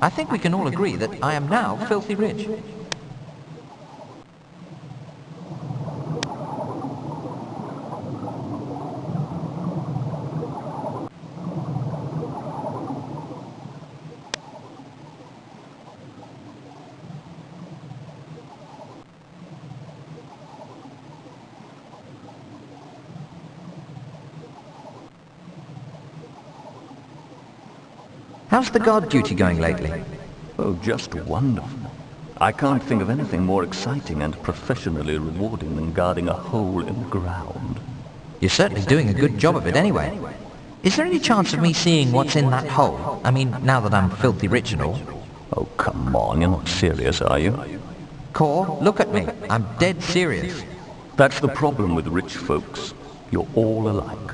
I think we can all agree that I am now filthy rich. How's the guard duty going lately? Oh, just wonderful. I can't think of anything more exciting and professionally rewarding than guarding a hole in the ground. You're certainly doing a good job of it anyway. Is there any chance of me seeing what's in that hole? I mean, now that I'm filthy rich and all. Oh, come on, you're not serious, are you? Cor, look at me. I'm dead serious. That's the problem with rich folks. You're all alike.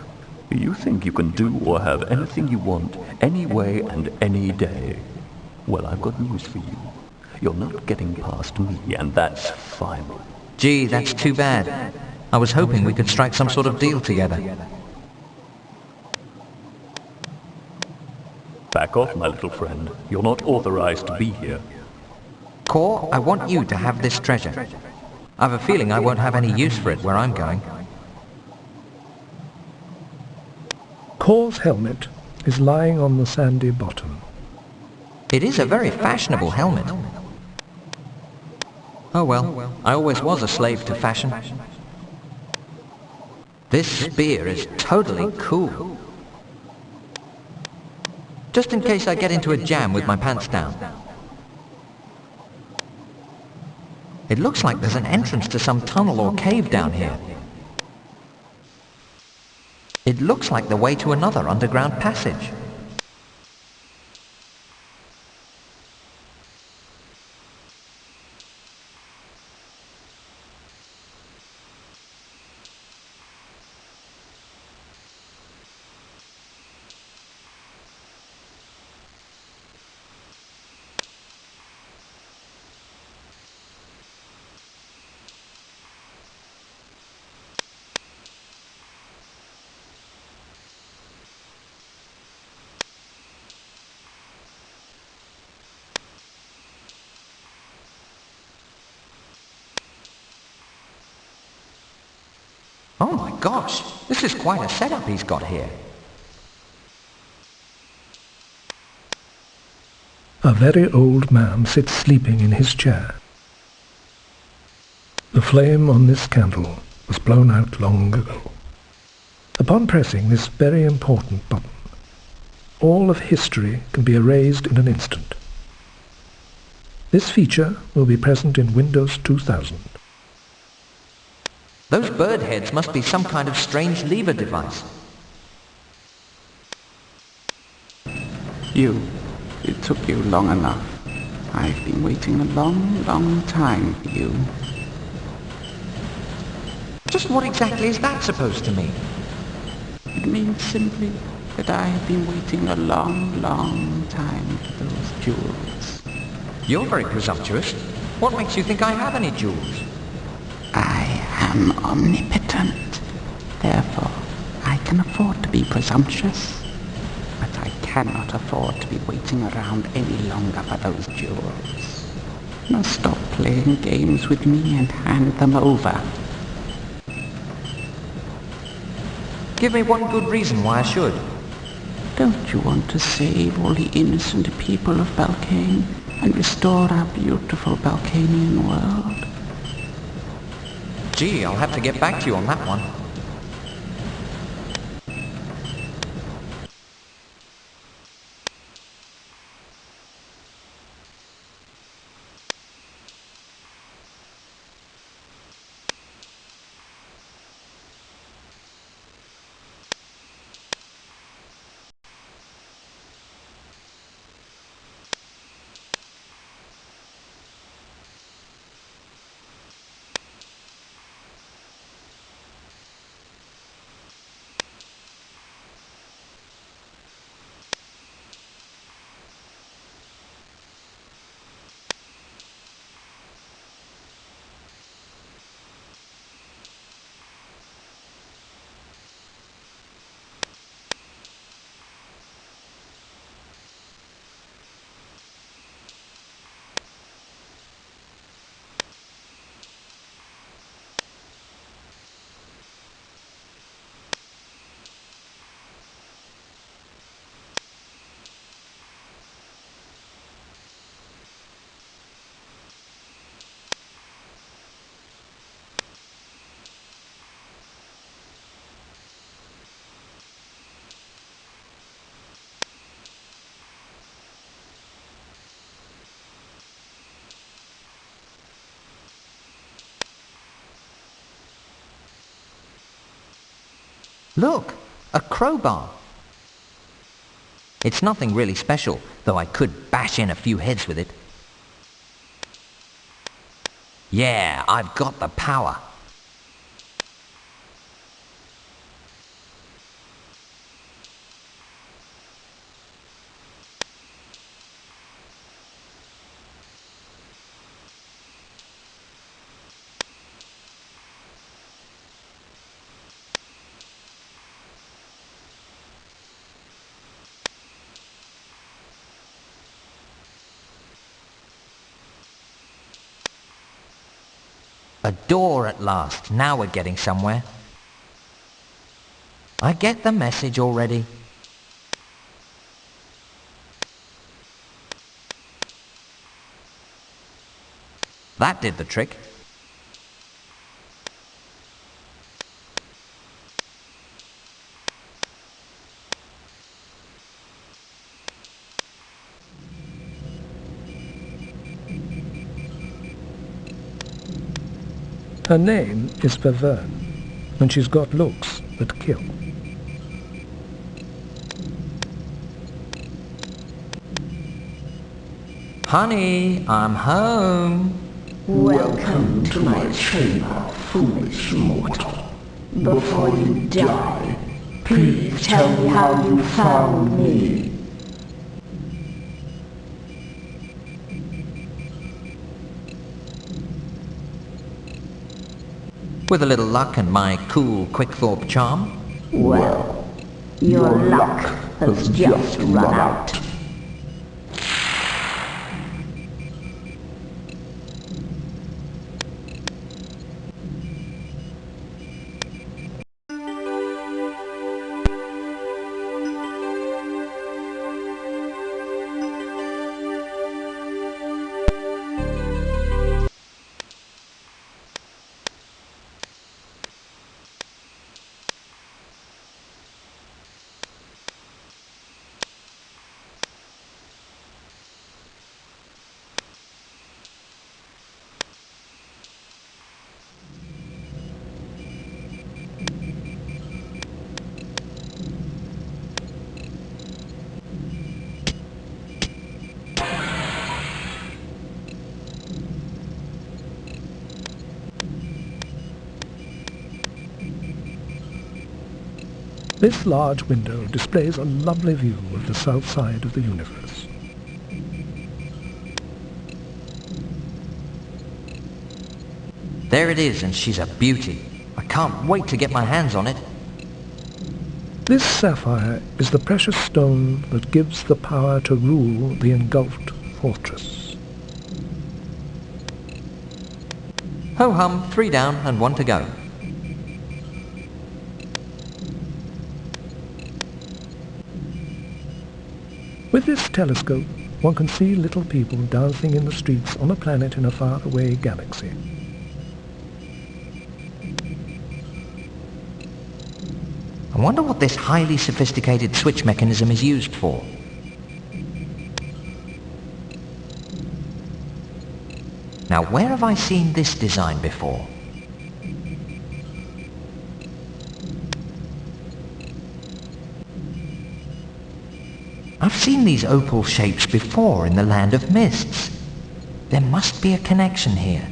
You think you can do or have anything you want, any way and any day. Well, I've got news for you. You're not getting past me, and that's final. Gee, that's too bad. I was hoping we could strike some sort of deal together. Back off, my little friend. You're not authorized to be here. Cor, I want you to have this treasure. I've a feeling I won't have any use for it where I'm going. Cor's helmet is lying on the sandy bottom. It is a very fashionable helmet. Oh well, I always was a slave to fashion. This spear is totally cool. Just in case I get into a jam with my pants down. It looks like there's an entrance to some tunnel or cave down here. It looks like the way to another underground passage. Oh my gosh, this is quite a setup he's got here. A very old man sits sleeping in his chair. The flame on this candle was blown out long ago. Upon pressing this very important button, all of history can be erased in an instant. This feature will be present in Windows 2000. Those bird heads must be some kind of strange lever device. It took you long enough. I've been waiting a long, long time for you. Just what exactly is that supposed to mean? It means simply that I've been waiting a long, long time for those jewels. You're very presumptuous. What makes you think I have any jewels? I am omnipotent. Therefore, I can afford to be presumptuous. But I cannot afford to be waiting around any longer for those jewels. Now stop playing games with me and hand them over. Give me one good reason why I should. Don't you want to save all the innocent people of Balkane and restore our beautiful Balkanian world? Gee, I'll have to get back to you on that one. Look, a crowbar. It's nothing really special, though I could bash in a few heads with it. Yeah, I've got the power. A door at last. Now we're getting somewhere. I get the message already. That did the trick. Her name is Vaverne, and she's got looks that kill. Honey, I'm home. Welcome to my chamber, foolish mortal. Before you die, please tell me how you found me. With a little luck and my cool quick-thought charm. Well, your luck has just run out. This large window displays a lovely view of the south side of the universe. There it is, and she's a beauty. I can't wait to get my hands on it. This sapphire is the precious stone that gives the power to rule the engulfed fortress. Ho-hum, 3 down and 1 to go. With this telescope, one can see little people dancing in the streets on a planet in a faraway galaxy. I wonder what this highly sophisticated switch mechanism is used for. Now, where have I seen this design before? I've seen these opal shapes before in the Land of Mists. There must be a connection here.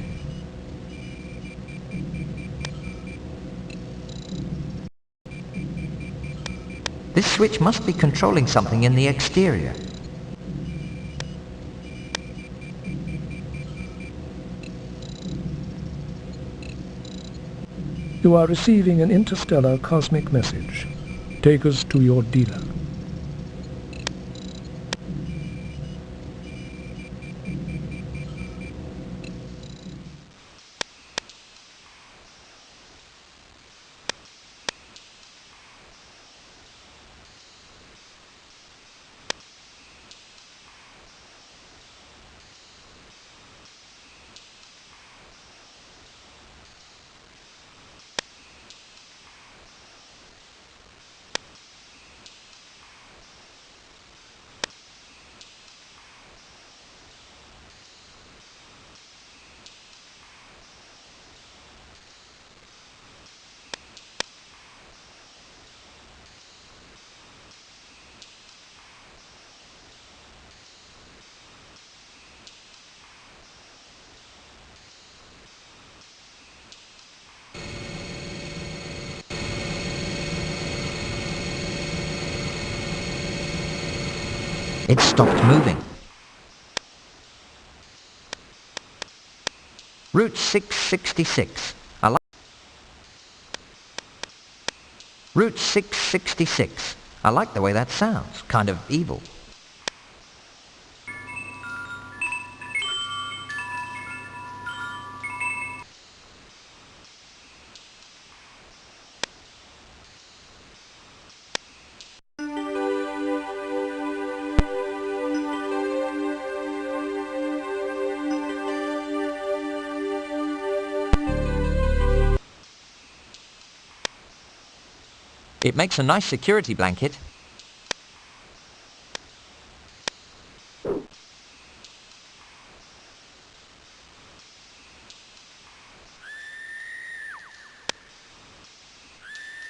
This switch must be controlling something in the exterior. You are receiving an interstellar cosmic message. Take us to your dealer. It stopped moving. Route 666. Route 666. I like the way that sounds. Kind of evil. It makes a nice security blanket.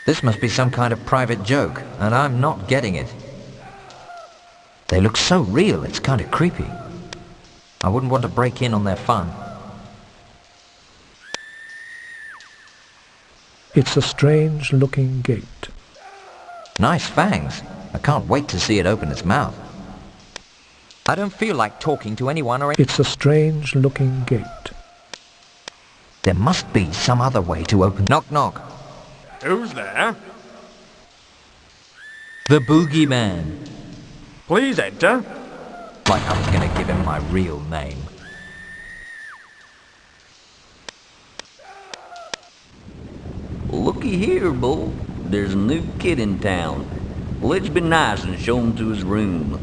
This must be some kind of private joke, and I'm not getting it. They look so real, it's kind of creepy. I wouldn't want to break in on their fun. It's a strange-looking gate. Nice fangs. I can't wait to see it open its mouth. I don't feel like talking to anyone or... It's a strange-looking gate. There must be some other way to open... Knock, knock. Who's there? The Boogeyman. Please enter. Like I was gonna give him my real name. Looky here, Bull. There's a new kid in town. Let's be nice and show him to his room.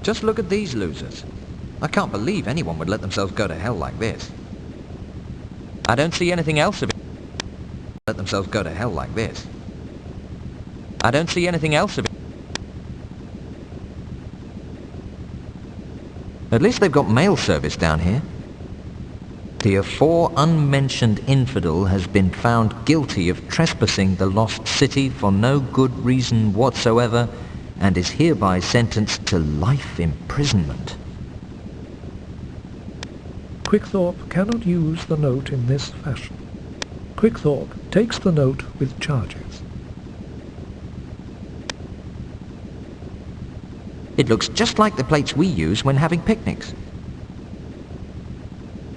Just look at these losers. I can't believe anyone would let themselves go to hell like this. I don't see anything else of it. Let themselves go to hell like this. I don't see anything else of it. At least they've got mail service down here. The afore unmentioned infidel has been found guilty of trespassing the lost city for no good reason whatsoever and is hereby sentenced to life imprisonment. Quickthorpe cannot use the note in this fashion. Quickthorpe takes the note with charges. It looks just like the plates we use when having picnics.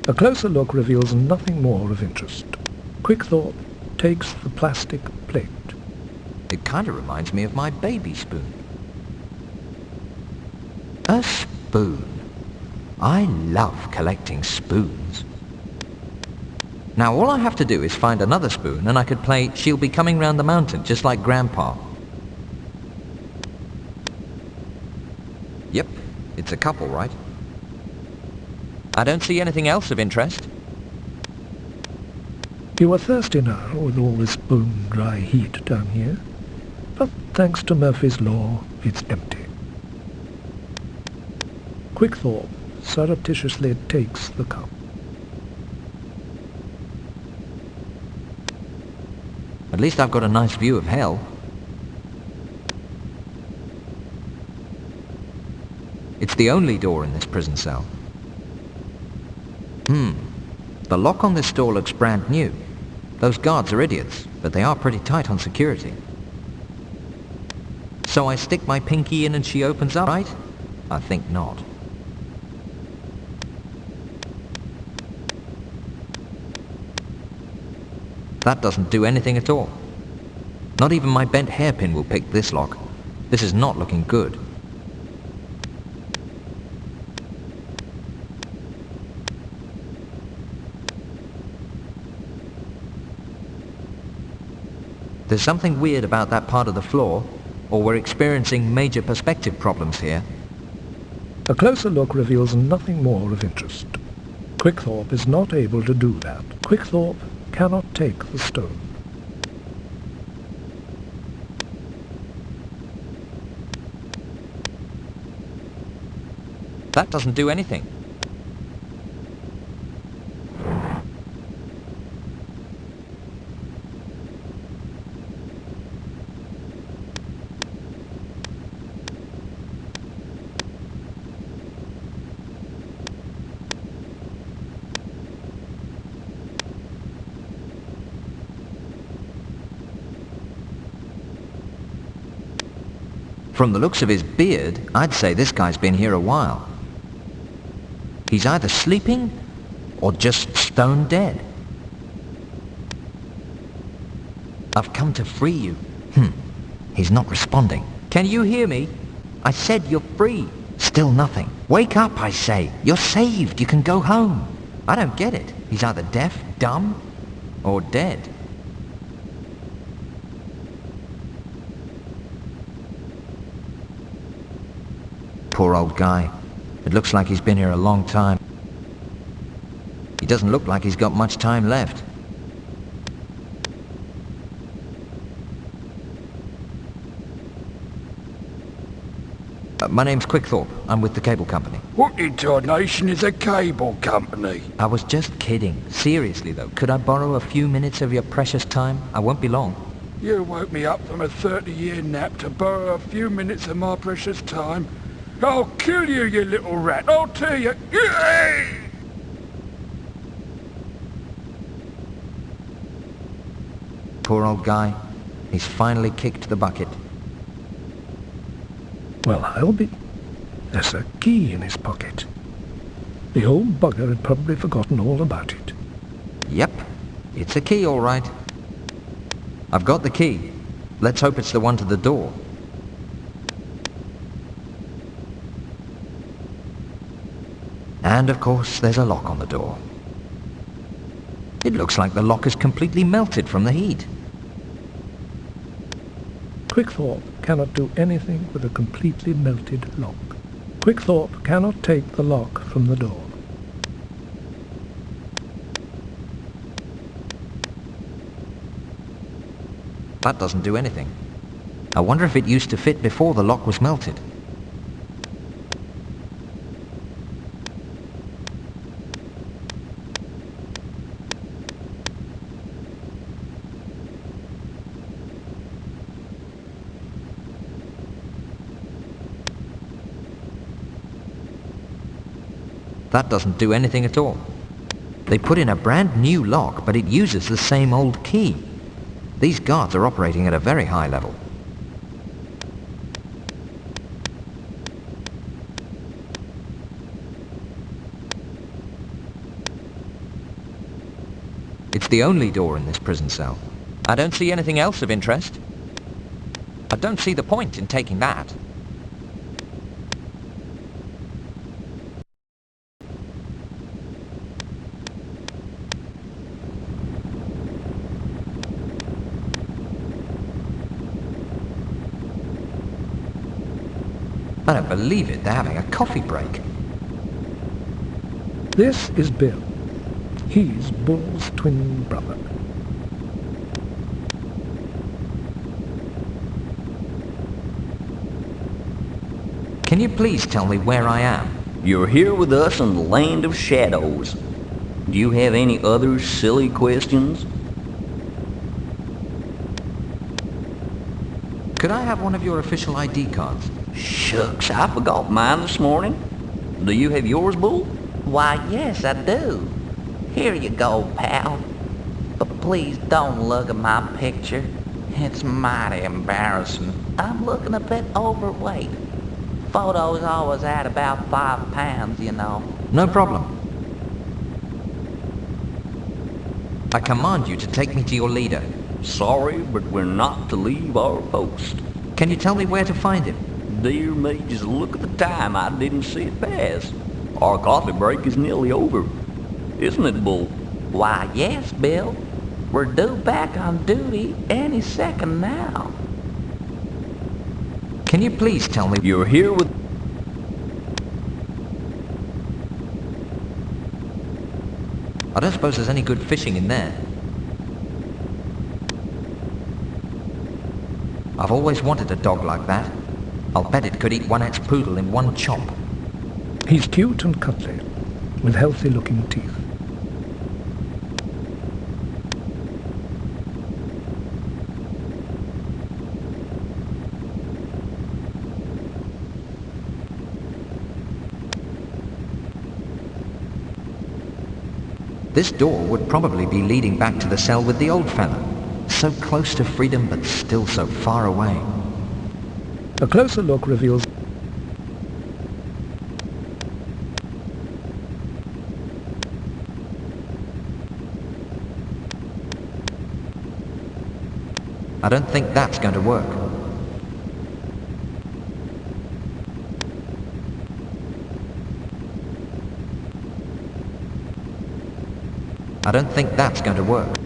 A closer look reveals nothing more of interest. Quickthorpe takes the plastic plate. It kind of reminds me of my baby spoon. A spoon. I love collecting spoons. Now all I have to do is find another spoon and I could play She'll Be Coming Round the Mountain just like Grandpa. Yep, it's a couple, right? I don't see anything else of interest. You are thirsty now with all this bone-dry heat down here, but thanks to Murphy's Law, it's empty. Quickthorpe surreptitiously takes the cup. At least I've got a nice view of hell. It's the only door in this prison cell. The lock on this door looks brand new. Those guards are idiots, but they are pretty tight on security. So I stick my pinky in and she opens up, right? I think not. That doesn't do anything at all. Not even my bent hairpin will pick this lock. This is not looking good. There's something weird about that part of the floor, or we're experiencing major perspective problems here. A closer look reveals nothing more of interest. Quickthorpe is not able to do that. Quickthorpe cannot take the stone. That doesn't do anything. From the looks of his beard, I'd say this guy's been here a while. He's either sleeping or just stone dead. I've come to free you. He's not responding. Can you hear me? I said you're free. Still nothing. Wake up, I say. You're saved. You can go home. I don't get it. He's either deaf, dumb, or dead. Poor old guy. It looks like he's been here a long time. He doesn't look like he's got much time left. My name's Quickthorpe. I'm with the cable company. What in tarnation is a cable company? I was just kidding. Seriously though, could I borrow a few minutes of your precious time? I won't be long. You woke me up from a 30-year nap to borrow a few minutes of my precious time. I'll kill you, you little rat. I'll tell you. Poor old guy. He's finally kicked the bucket. Well, I'll be... There's a key in his pocket. The old bugger had probably forgotten all about it. Yep, it's a key all right. I've got the key. Let's hope it's the one to the door. And of course, there's a lock on the door. It looks like the lock is completely melted from the heat. Quickthorpe cannot do anything with a completely melted lock. Quickthorpe cannot take the lock from the door. That doesn't do anything. I wonder if it used to fit before the lock was melted. That doesn't do anything at all. They put in a brand new lock, but it uses the same old key. These guards are operating at a very high level. It's the only door in this prison cell. I don't see anything else of interest. I don't see the point in taking that. I don't believe it, they're having a coffee break. This is Bill. He's Bull's twin brother. Can you please tell me where I am? You're here with us in the land of shadows. Do you have any other silly questions? Could I have one of your official ID cards? Shucks, I forgot mine this morning. Do you have yours, Bull? Why, yes, I do. Here you go, pal. But please don't look at my picture. It's mighty embarrassing. I'm looking a bit overweight. Photos always add about 5 pounds, you know. No problem. I command you to take me to your leader. Sorry, but we're not to leave our post. Can you tell me where to find him? Dear me, just look at the time. I didn't see it pass. Our coffee break is nearly over. Isn't it, Bull? Why, yes, Bill. We're due back on duty any second now. Can you please tell me... You're here with... I don't suppose there's any good fishing in there. I've always wanted a dog like that. I'll bet it could eat one ex-poodle in one chop. He's cute and cuddly, with healthy-looking teeth. This door would probably be leading back to the cell with the old fella. So close to freedom, but still so far away. A closer look reveals I don't think that's going to work. I don't think that's going to work.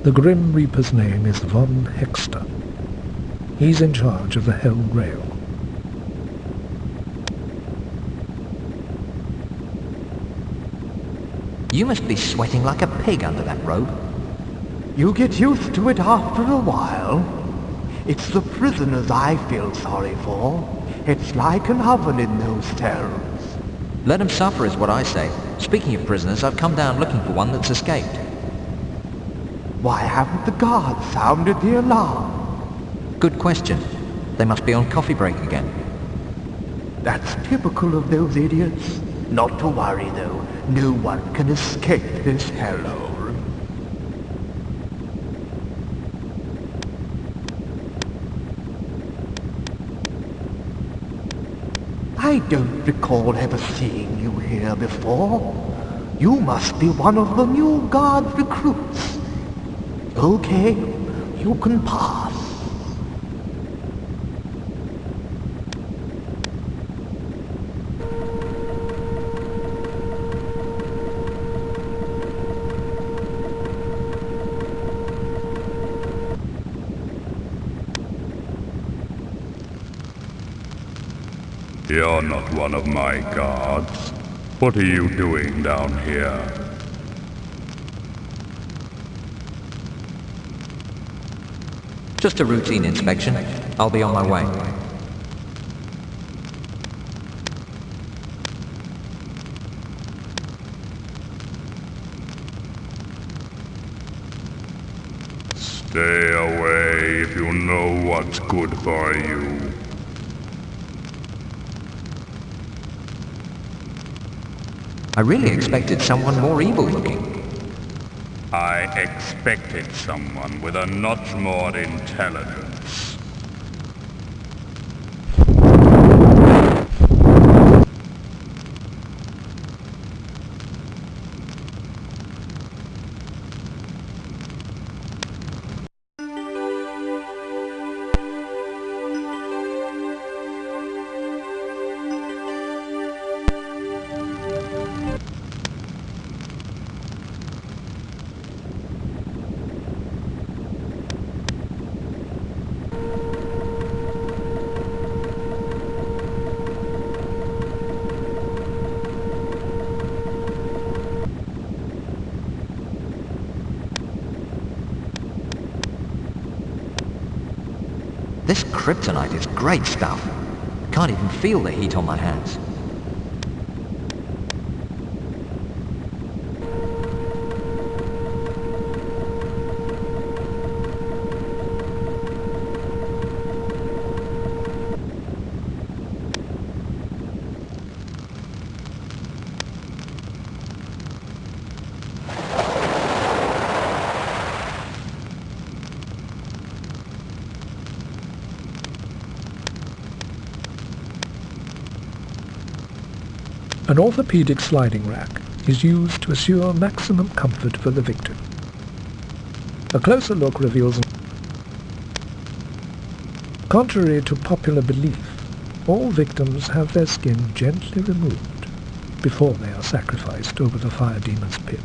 the Grim Reaper's name is Von Hexter. He's in charge of the Hell Rail. You must be sweating like a pig under that robe. You get used to it after a while. It's the prisoners I feel sorry for. It's like an oven in those cells. Let them suffer is what I say. Speaking of prisoners, I've come down looking for one that's escaped. Why haven't the guards sounded the alarm? Good question. They must be on coffee break again. That's typical of those idiots. Not to worry though, no one can escape this hellhole. I don't recall ever seeing you here before. You must be one of the new guard recruits. Okay, you can pass. You're not one of my guards. What are you doing down here? Just a routine inspection. I'll be on my way. Stay away if you know what's good for you. I really expected someone more evil looking. I expected someone with a notch more intelligence. This kryptonite is great stuff. Can't even feel the heat on my hands. An orthopedic sliding rack is used to assure maximum comfort for the victim. A closer look reveals contrary to popular belief, all victims have their skin gently removed before they are sacrificed over the fire demon's pit.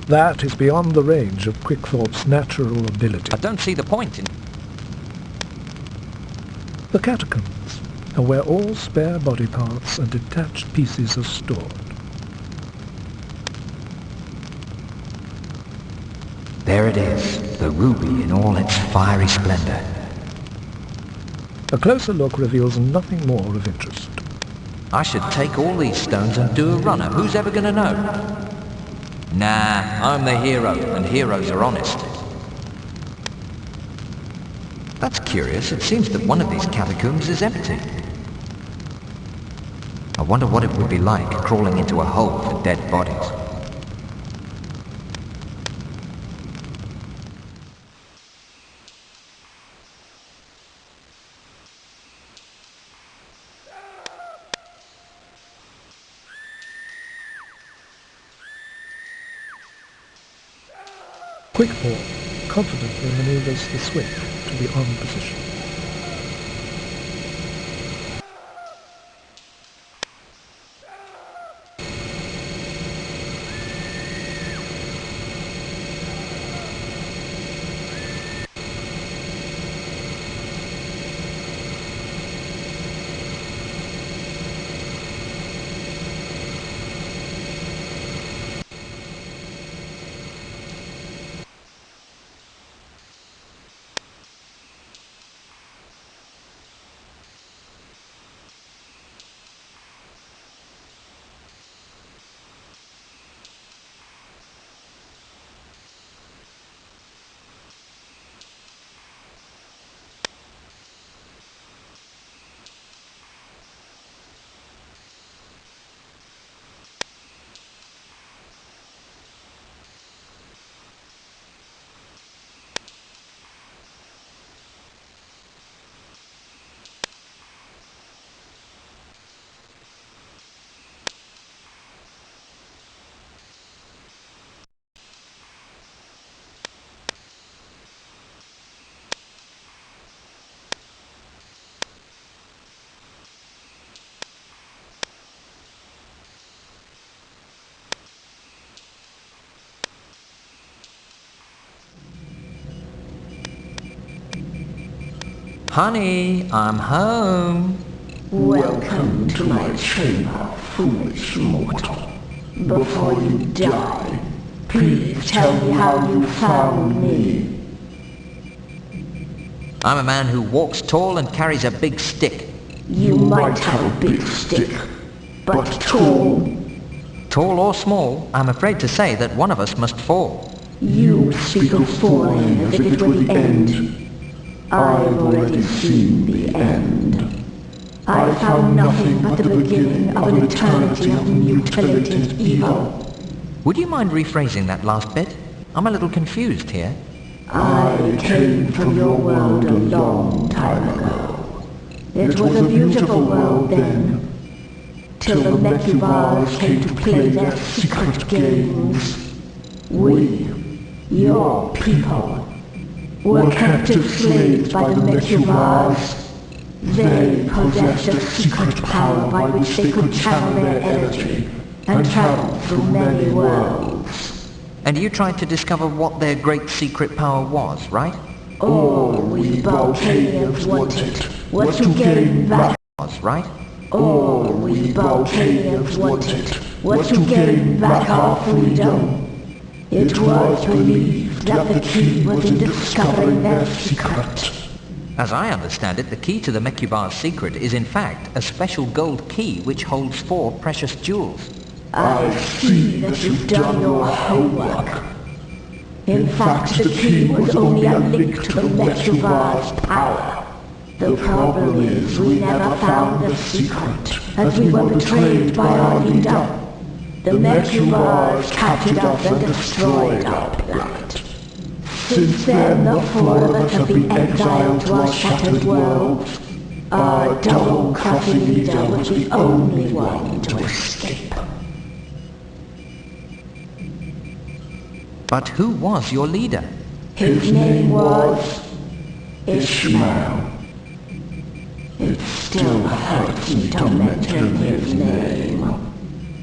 That is beyond the range of Quickthorpe's natural ability. I don't see the point in... The catacombs are where all spare body parts and detached pieces are stored. There it is, the ruby in all its fiery splendor. A closer look reveals nothing more of interest. I should take all these stones and do a runner. Who's ever gonna know? Nah, I'm the hero, and heroes are honest. That's curious. It seems that one of these catacombs is empty. I wonder what it would be like crawling into a hole for dead bodies. Quickpaw confidently maneuvers the switch to the on position. Honey, I'm home. Welcome to my chamber, foolish mortal. Before you die, please tell me how you found me. I'm a man who walks tall and carries a big stick. You might have a big stick, but tall. Tall or small, I'm afraid to say that one of us must fall. You speak of falling as if it were the end. I've already seen the end. I found nothing but the beginning of an eternity of mutilated evil. Would you mind rephrasing that last bit? I'm a little confused here. I came from your world a long time ago. It was a beautiful world then, till the Mechubars came to play their secret games. We, your people, were captive slaves by the Mechubars. They possessed a secret power by which they could channel their energy and travel through many worlds. And you tried to discover what their great secret power was, right? All we Balkanians wanted was to gain back. Right? All we Balkanians wanted was to gain back our freedom. It was believed that the key was in discovering their secret. As I understand it, the key to the Mechubar's secret is in fact a special gold key which holds 4 precious jewels. I see that you've done your homework. In fact, the key was only a link to the Mechubar's power. The problem is we never found the secret, as we were betrayed by our leader. The Mechubars captured us and destroyed our planet. Since then, the 4 of us have been exiled to our shattered worlds. Our double-crossing leader was the only one to escape. But who was your leader? His name was Ishmael. It still hurts me to mention his name.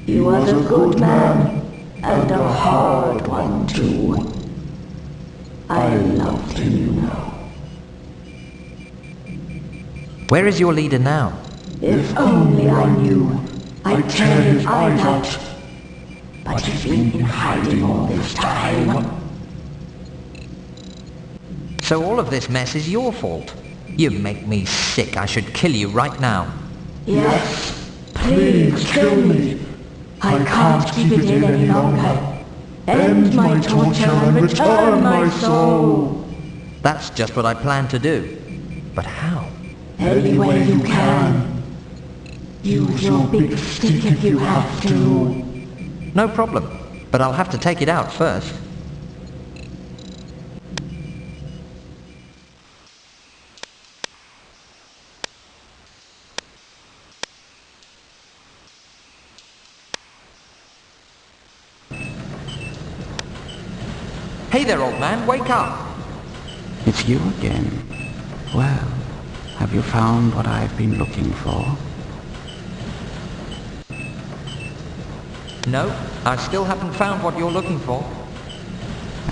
He was a good man, and a hard one too. I loved him, you know. Where is your leader now? If only I knew, I'd tear his eyes out. But he's been in hiding all this time. So all of this mess is your fault. You make me sick. I should kill you right now. Yes, please kill me. I can't keep it in any longer. End my torture and return my soul. That's just what I plan to do. But how? Any way you can. Use your big stick if you have to. No problem. But I'll have to take it out first. Hey there, old man, wake up! It's you again. Well, have you found what I've been looking for? No, I still haven't found what you're looking for.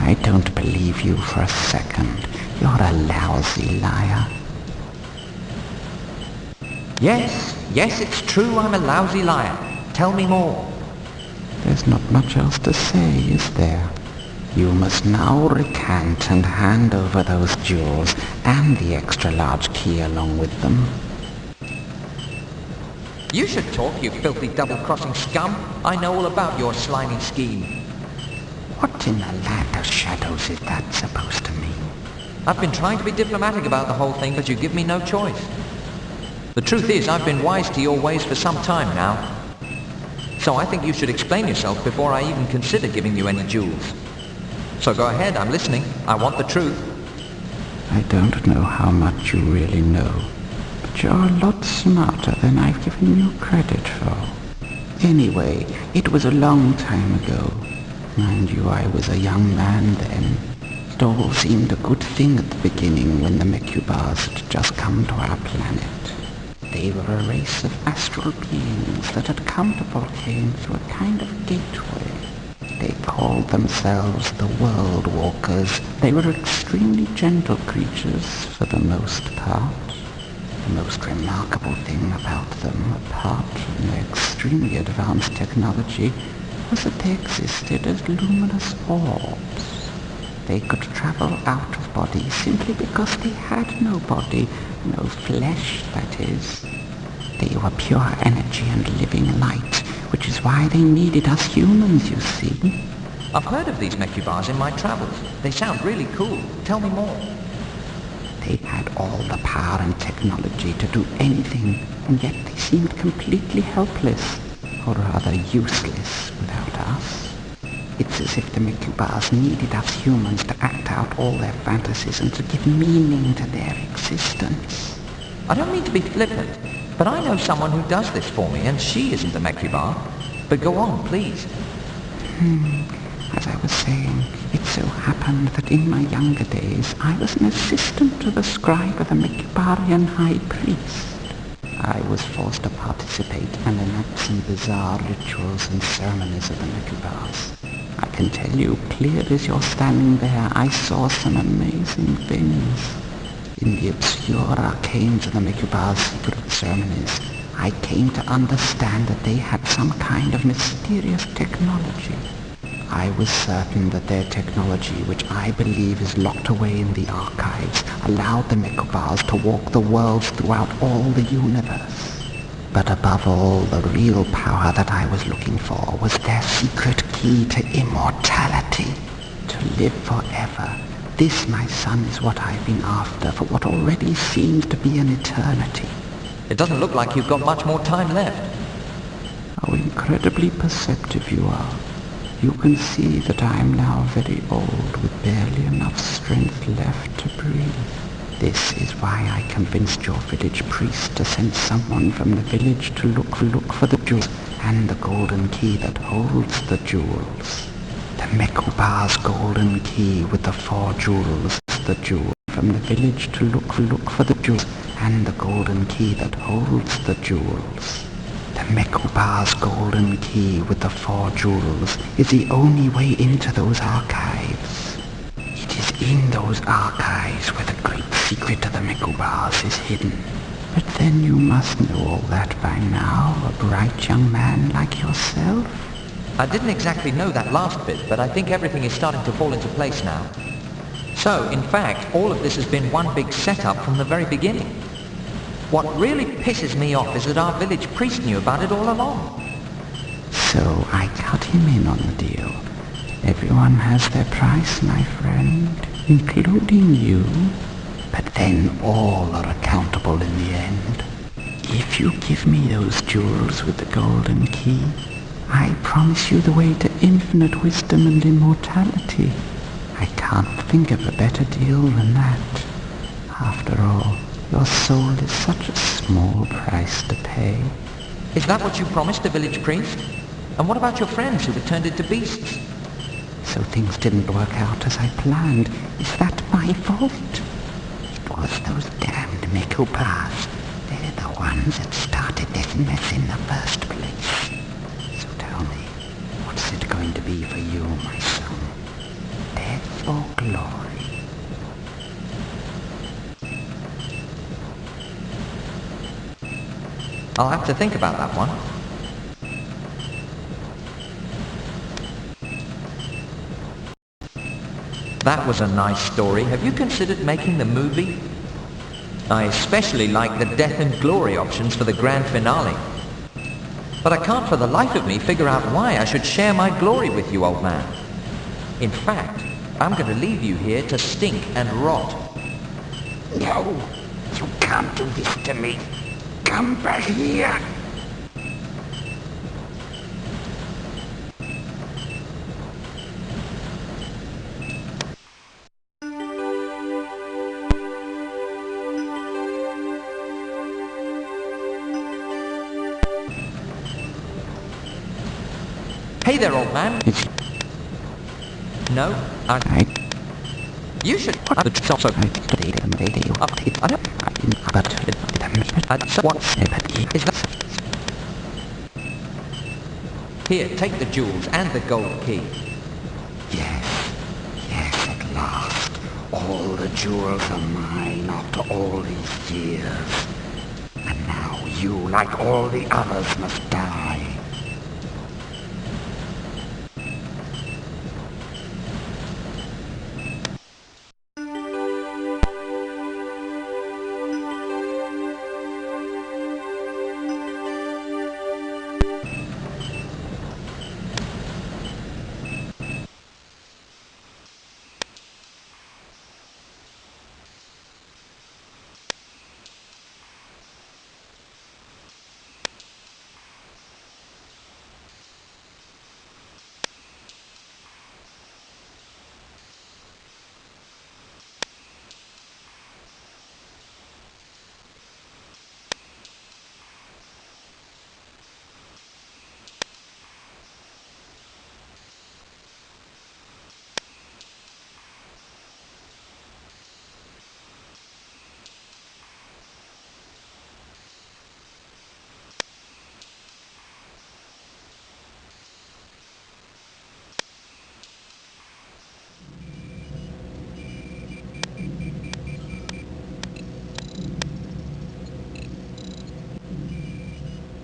I don't believe you for a second. You're a lousy liar. Yes, it's true I'm a lousy liar. Tell me more. There's not much else to say, is there? You must now recant and hand over those jewels and the extra-large key along with them. You should talk, you filthy double-crossing scum. I know all about your slimy scheme. What in the land of shadows is that supposed to mean? I've been trying to be diplomatic about the whole thing, but you give me no choice. The truth is, I've been wise to your ways for some time now. So I think you should explain yourself before I even consider giving you any jewels. So go ahead, I'm listening. I want the truth. I don't know how much you really know, but you're a lot smarter than I've given you credit for. Anyway, it was a long time ago. Mind you, I was a young man then. It all seemed a good thing at the beginning when the Mecubars had just come to our planet. They were a race of astral beings that had come to Volcane through a kind of gateway. They called themselves the World Walkers. They were extremely gentle creatures for the most part. The most remarkable thing about them, apart from their extremely advanced technology, was that they existed as luminous orbs. They could travel out of body simply because they had no body, no flesh, that is. They were pure energy and living light, which is why they needed us humans, you see. I've heard of these Mecubars in my travels. They sound really cool. Tell me more. They had all the power and technology to do anything, and yet they seemed completely helpless, or rather useless, without us. It's as if the Mecubars needed us humans to act out all their fantasies and to give meaning to their existence. I don't mean to be flippant, but I know someone who does this for me, and she isn't a Mecubar. But go on, please. As I was saying, it so happened that in my younger days I was an assistant to the scribe of the Mecubarian High Priest. I was forced to participate and enact some bizarre rituals and ceremonies of the Mecubars. I can tell you, clear as you're standing there, I saw some amazing things. In the obscure arcanes of the Mecubars' secret ceremonies, I came to understand that they had some kind of mysterious technology. I was certain that their technology, which I believe is locked away in the archives, allowed the Mecubars to walk the worlds throughout all the universe. But above all, the real power that I was looking for was their secret key to immortality. To live forever. This, my son, is what I've been after for what already seems to be an eternity. It doesn't look like you've got much more time left. How incredibly perceptive you are. You can see that I am now very old with barely enough strength left to breathe. This is why I convinced your village priest to send someone from the village to look for the jewels and the golden key that holds the jewels. The Mecubar's golden key with the 4 jewels is the jewel. From the village to look for the jewels and the golden key that holds the jewels. The Mecubar's golden key with the 4 jewels is the only way into those archives. It is in those archives where the great secret of the Mecubars is hidden. But then you must know all that by now, a bright young man like yourself. I didn't exactly know that last bit, but I think everything is starting to fall into place now. So, in fact, all of this has been one big setup from the very beginning. What really pisses me off is that our village priest knew about it all along. So I cut him in on the deal. Everyone has their price, my friend, including you. But then all are accountable in the end. If you give me those jewels with the golden key, I promise you the way to infinite wisdom and immortality. I can't think of a better deal than that. After all, your soul is such a small price to pay. Is that what you promised the village priest? And what about your friends who were turned into beasts? So things didn't work out as I planned. Is that my fault? It was those damned Mikopas. They're the ones that started this mess in the first place. So tell me, what's it going to be for you, my son? Death or glory? I'll have to think about that one. That was a nice story. Have you considered making the movie? I especially like the death and glory options for the grand finale. But I can't for the life of me figure out why I should share my glory with you, old man. In fact, I'm going to leave you here to stink and rot. No, you can't do this to me. Come back here. Hey there, old man. No, you should. Here, take the jewels and the gold key. Yes, at last. All the jewels are mine after all these years. And now you, like all the others, must die.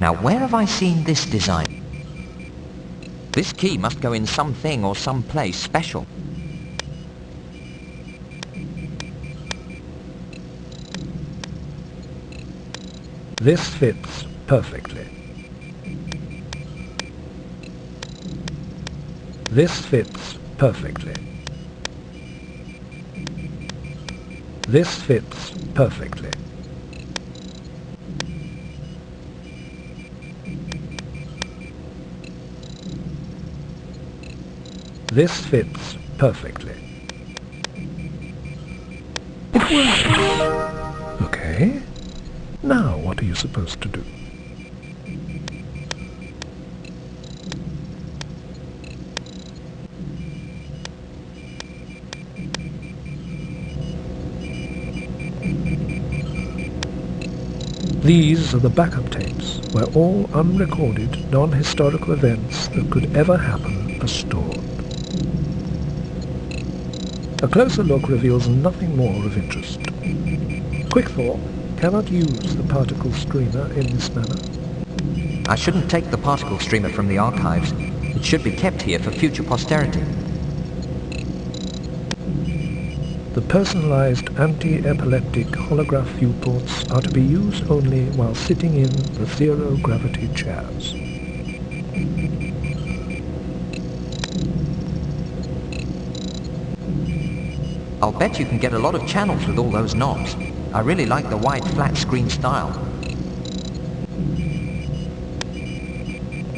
Now, where have I seen this design? This key must go in something or some place special. This fits perfectly. This fits perfectly. This fits perfectly. This fits perfectly. It worked! Okay. Now what are you supposed to do? These are the backup tapes where all unrecorded, non-historical events that could ever happen are stored. A closer look reveals nothing more of interest. Quickthought cannot use the particle streamer in this manner. I shouldn't take the particle streamer from the archives. It should be kept here for future posterity. The personalized anti-epileptic holograph viewports are to be used only while sitting in the zero-gravity chairs. I'll bet you can get a lot of channels with all those knobs. I really like the wide flat screen style.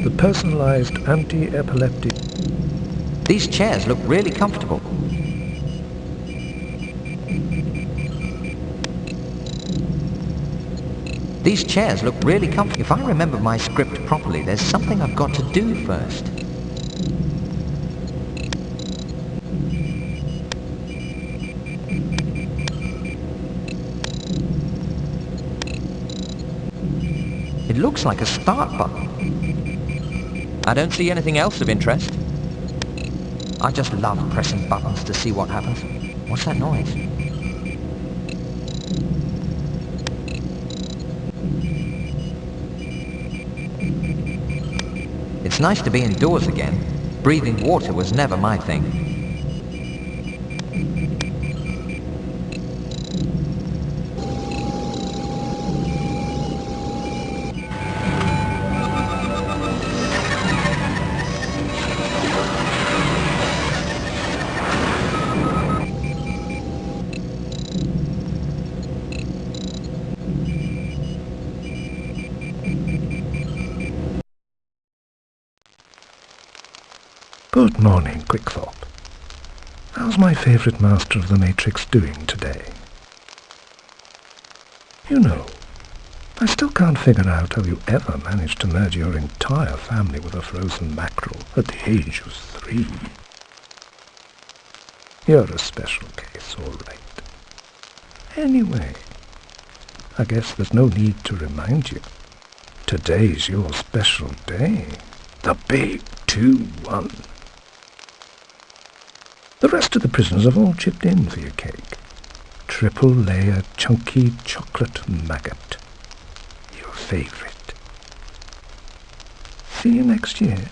The personalized anti-epileptic... These chairs look really comfortable. These chairs look really comfortable. If I remember my script properly, there's something I've got to do first. It looks like a start button. I don't see anything else of interest. I just love pressing buttons to see what happens. What's that noise? It's nice to be indoors again. Breathing water was never my thing. Good morning, Quickthought. How's my favourite master of the Matrix doing today? You know, I still can't figure out how you ever managed to merge your entire family with a frozen mackerel at the age of 3. You're a special case, all right. Anyway, I guess there's no need to remind you. Today's your special day. The big 2-1. The rest of the prisoners have all chipped in for your cake. Triple-layer chunky chocolate maggot. Your favourite. See you next year.